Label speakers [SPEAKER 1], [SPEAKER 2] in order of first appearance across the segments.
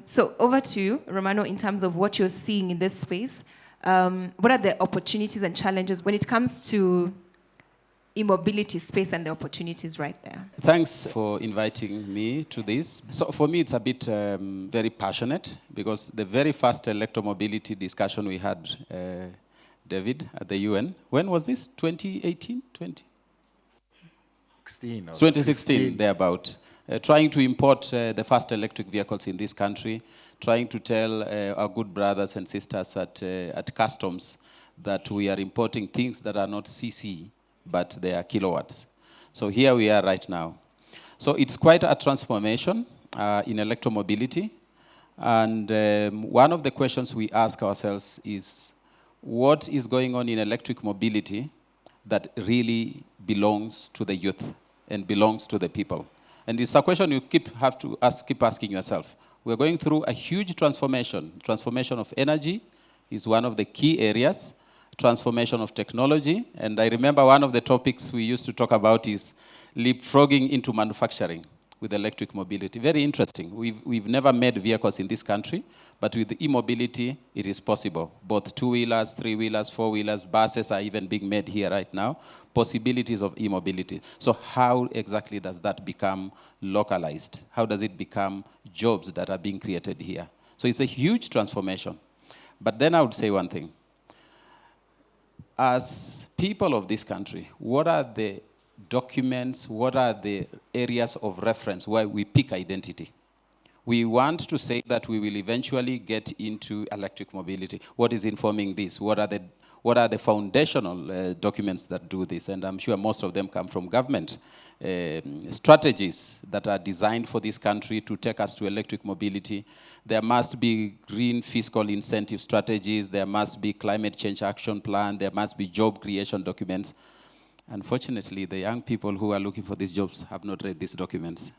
[SPEAKER 1] So over to you, Romano, in terms of what you're seeing in this space. What are the opportunities and challenges when it comes to e-mobility space and the opportunities right there?
[SPEAKER 2] Thanks for inviting me to this. So for me, it's a bit very passionate because the very first electromobility discussion we had, David, at the UN, when was this? 2018? 2016, thereabout. Trying to import the first electric vehicles in this country, trying to tell our good brothers and sisters at customs that we are importing things that are not CC, but they are kilowatts. So here we are right now. So it's quite a transformation in electromobility. And one of the questions we ask ourselves is, what is going on in electric mobility that really belongs to the youth and belongs to the people? And it's a question you keep asking yourself. We're going through a huge transformation. Transformation of energy is one of the key areas. Transformation of technology. And I remember one of the topics we used to talk about is leapfrogging into manufacturing with electric mobility. Very interesting. We've never made vehicles in this country, but with e-mobility, it is possible. Both two-wheelers, three-wheelers, four-wheelers, buses are even being made here right now. Possibilities of e-mobility. So how exactly does that become localized? How does it become jobs that are being created here? So it's a huge transformation. But then I would say one thing. As people of this country, what are the documents, what are the areas of reference where we pick identity? We want to say that we will eventually get into electric mobility. What is informing this? What are the foundational documents that do this? And I'm sure most of them come from government strategies that are designed for this country to take us to electric mobility. There must be green fiscal incentive strategies. There must be climate change action plan. There must be job creation documents. Unfortunately, the young people who are looking for these jobs have not read these documents.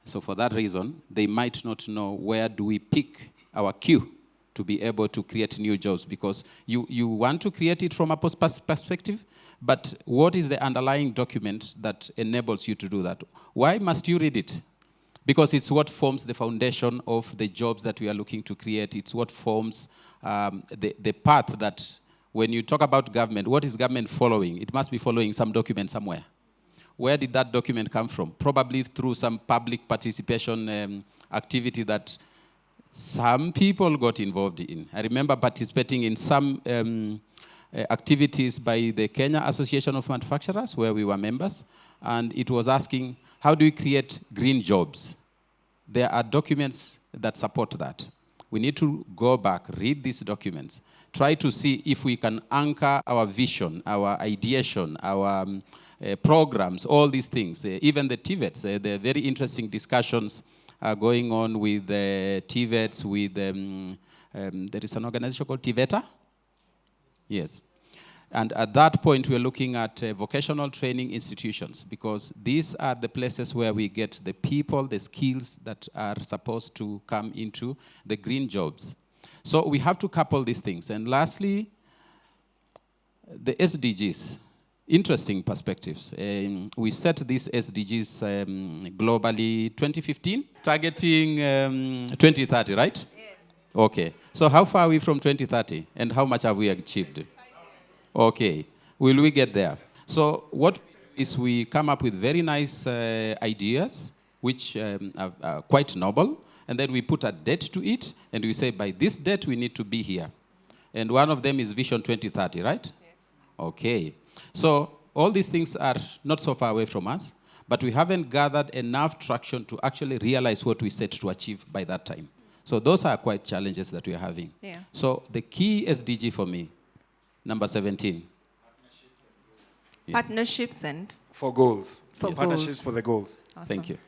[SPEAKER 2] So for that reason, they might not know where do we pick our queue to be able to create new jobs, because you want to create it from a perspective, but what is the underlying document that enables you to do that? Why must you read it? Because it's what forms the foundation of the jobs that we are looking to create. It's what forms the path that, when you talk about government, what is government following? It must be following some document somewhere. Where did that document come from? Probably through some public participation activity that some people got involved in. I remember participating in some activities by the Kenya Association of Manufacturers, where we were members, and it was asking, how do we create green jobs? There are documents that support that. We need to go back, read these documents, try to see if we can anchor our vision, our ideation, our programs, all these things, even the TVETs. There are very interesting discussions going on with the TVETs, with, there is an organization called TVETA? Yes. And at that point, we're looking at vocational training institutions, because these are the places where we get the people, the skills that are supposed to come into the green jobs. So we have to couple these things. And lastly, the SDGs. Interesting perspectives. We set these SDGs globally 2015, targeting 2030, right? Yes. Okay. So how far are we from 2030, and how much have we achieved? Okay. Will we get there? So what is, we come up with very nice ideas, which are quite noble, and then we put a date to it, and we say, by this date, we need to be here. And one of them is Vision 2030, right? Yes. Okay. So all these things are not so far away from us, but we haven't gathered enough traction to actually realize what we set to achieve by that time. So those are quite challenges that we are having. Yeah. So the key SDG for me, number 17.
[SPEAKER 1] Partnerships and?
[SPEAKER 3] For goals.
[SPEAKER 1] For
[SPEAKER 3] Partnerships
[SPEAKER 1] goals.
[SPEAKER 3] for the goals.
[SPEAKER 1] Awesome.
[SPEAKER 2] Thank you.